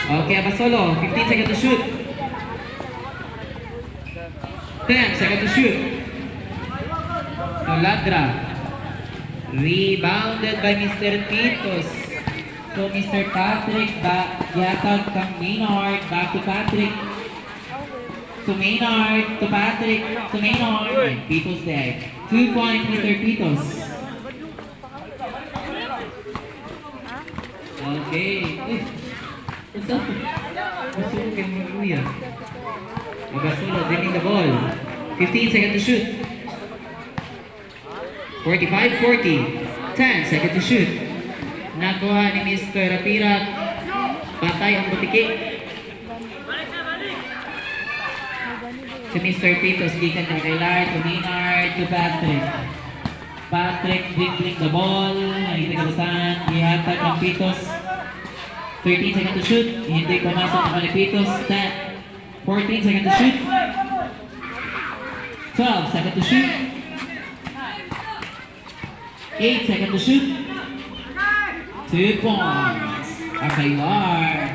Okay, Abasolo, 15 seconds to shoot. 10 seconds to shoot. Ladra. Rebounded by Mr. Titos. To Mr. Patrick. Yatag kang Maynard. Back to Patrick. To Maynard. To Patrick. To Maynard. Titos there. 2 points, Mr. Titos. Okay. What's up? Masuko kay Maruya. Abasolo winning the ball. 15 seconds to shoot. 45-40. 10 seconds to shoot. Nakuha ni Mr. Rapirak. Patay ang butiki. Si Mr. Titos gikan kay Lard, to Maynard, to Patrick. Patrick dribbling the ball. Nagitagasan. Ihatag ang Titos. 13 seconds to shoot. Hindi pumasok ang Palipitos. 14 seconds to shoot. 12 seconds to shoot. 8 seconds to shoot. 2 points. Akaylar.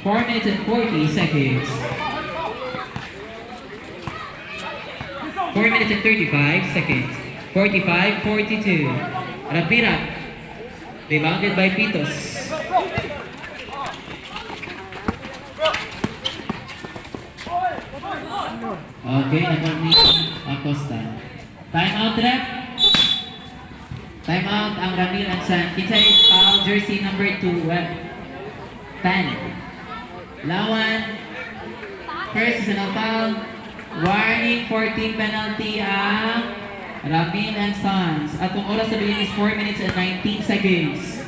4 minutes and 40 seconds. 4 minutes and 35 seconds. 45-42. Rapira. Rebounded by Pitos. Okay, nag-meet Acosta. Time out, rep. Time out ang Ramil and San. Kinsay foul jersey number 2, 10. Lawan. First is an foul. Warning, 14 penalty ang Ramil and Sons. At kung oras sa bilin is 4 minutes and 19 seconds.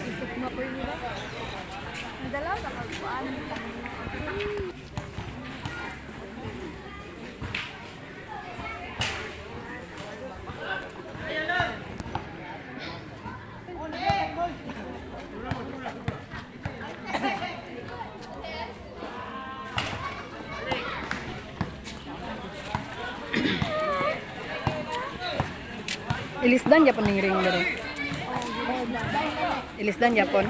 Ilisdan Japon ng ring dere. Ilisdan Japon.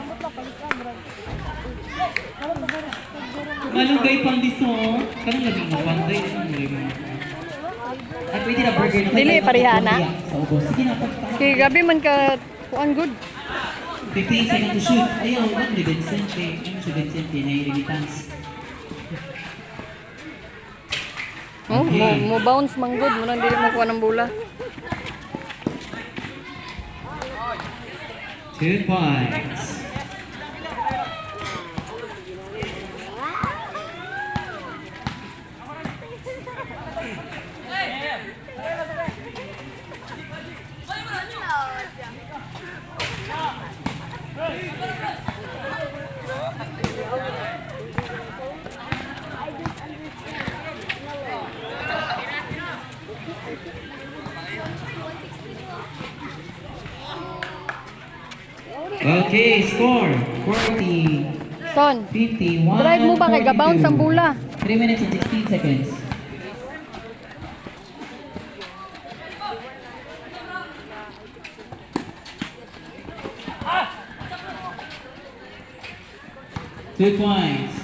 Malugay pang diso. Kanang labing mo panday. At pwede na burger na. Dili parihana. Sa ubos. Sige na pagtawag. Kay gabi man ka kuan good. 15 seconds to shoot. Ayaw, wag ni Vincente. Ano si Vincente na irritants. Oh, Okay. mo bounce man good, mo nang dili mo kuha ng bola. 2 points. Okay, score 40, Son, 51, drive mo ba kay ga-bounce ang bola? 3 minutes and 16 seconds. Two points.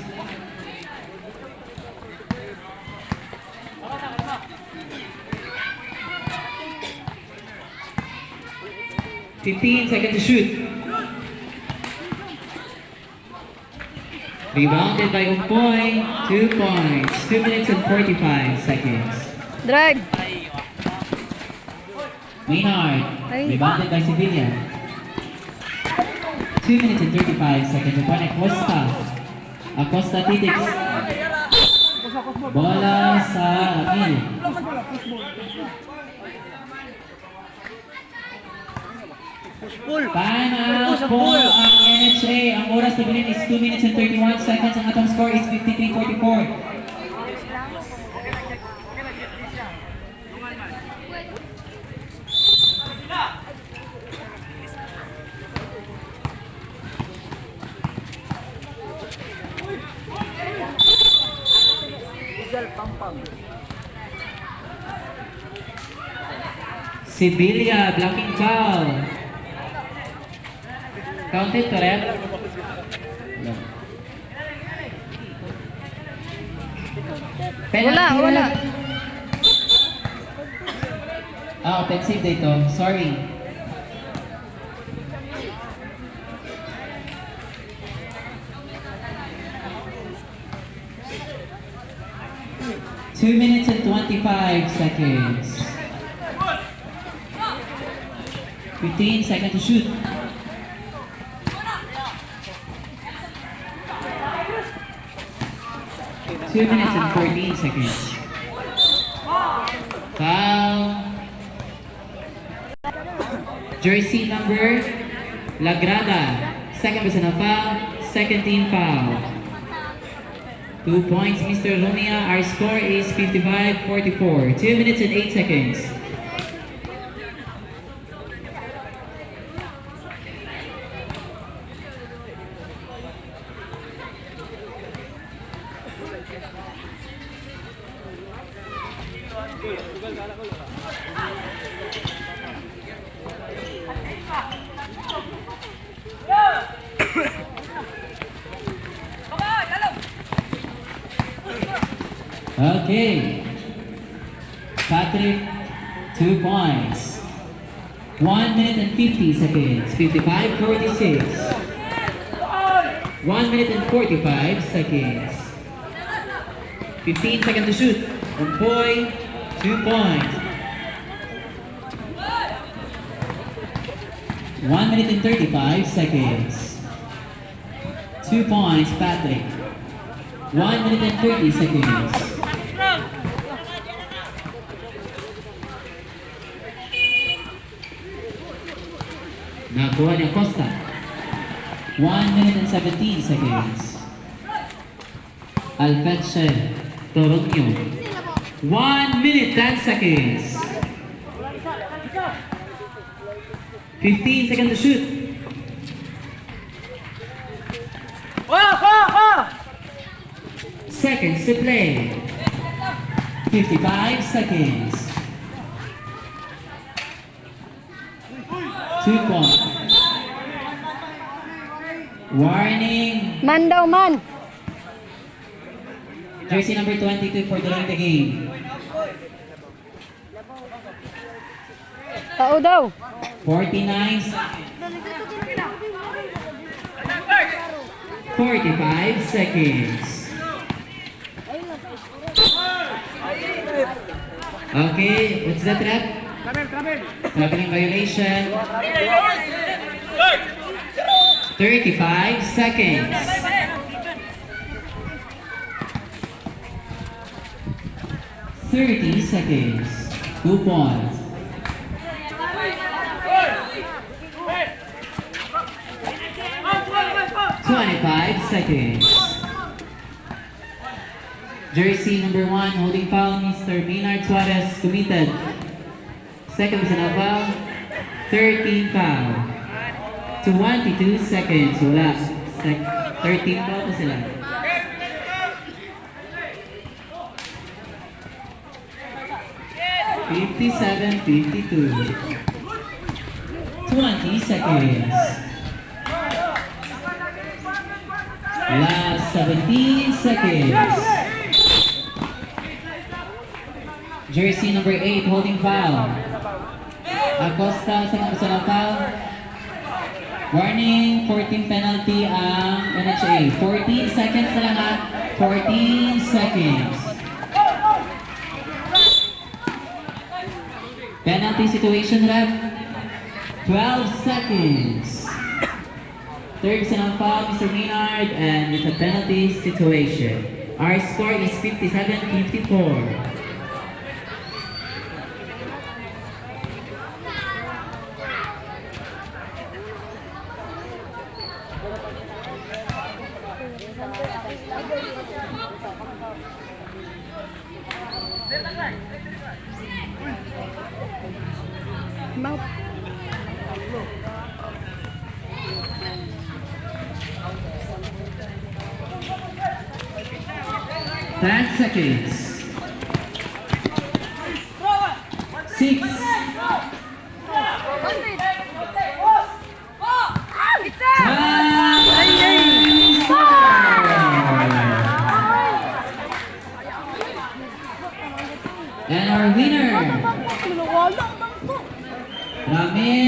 $15 to shoot. Rebounded by Umpoy. 2 points. 2 minutes and 45 seconds. Drive. Maynard. Rebounded by Sevilla. 2 minutes and 35 seconds. Upon Acosta. Acosta Titix. Bola sa Ramil. Time out po ang NHA. Ang oras na bilhin is 2 minutes and 31 seconds. Ang atong score is 53-44. Sibilia, blocking foul. Counted, correct? No. Wala, wala. Offensive dito. Sorry. Two minutes and 25 seconds. 15 seconds to shoot. Two minutes and 14 seconds. Foul. Jersey number Lagrada. Second person foul. Second team foul. 2 points, Mr. Lumia. Our score is 55-44. 2 minutes and 8 seconds. Okay. Patrick, 2 points. 1 minute and 50 seconds. 55-46. 1 minute and 45 seconds. 15 seconds to shoot. Boy, 2 points. 1 minute and 35 seconds. 2 points, Patrick. 1 minute and 30 seconds. Nakuha ni Acosta. 1 minute and 17 seconds. Alfeche Toronio. 1 minute 10 seconds. 15 seconds to shoot. Seconds to play. 55 seconds. 2 points. Warning. Man daw, man. Jersey number 22 for delaying the game. Tao daw. 49 45 seconds. Okay, what's that rep? Traveling violation. 35 seconds. 30 seconds. 2 points. 25 seconds. Jersey number 1 holding foul, Mr. Maynard Suarez committed. Second is an foul. 13 foul. 22 seconds. Wala. 13 foul pa sila. $57, 52. 20 seconds. Last 17 seconds. Jersey number 8 holding foul. Acosta sa mga foul. Warning, 14 penalty ang NHA. 14 seconds na lang ha. 14 seconds. Penalty situation ref. 12 seconds. Third personal foul, Mr. Maynard, and it's a penalty situation. Our score is 57-54. Mau. 10 seconds. 6, And our winner, Ramin.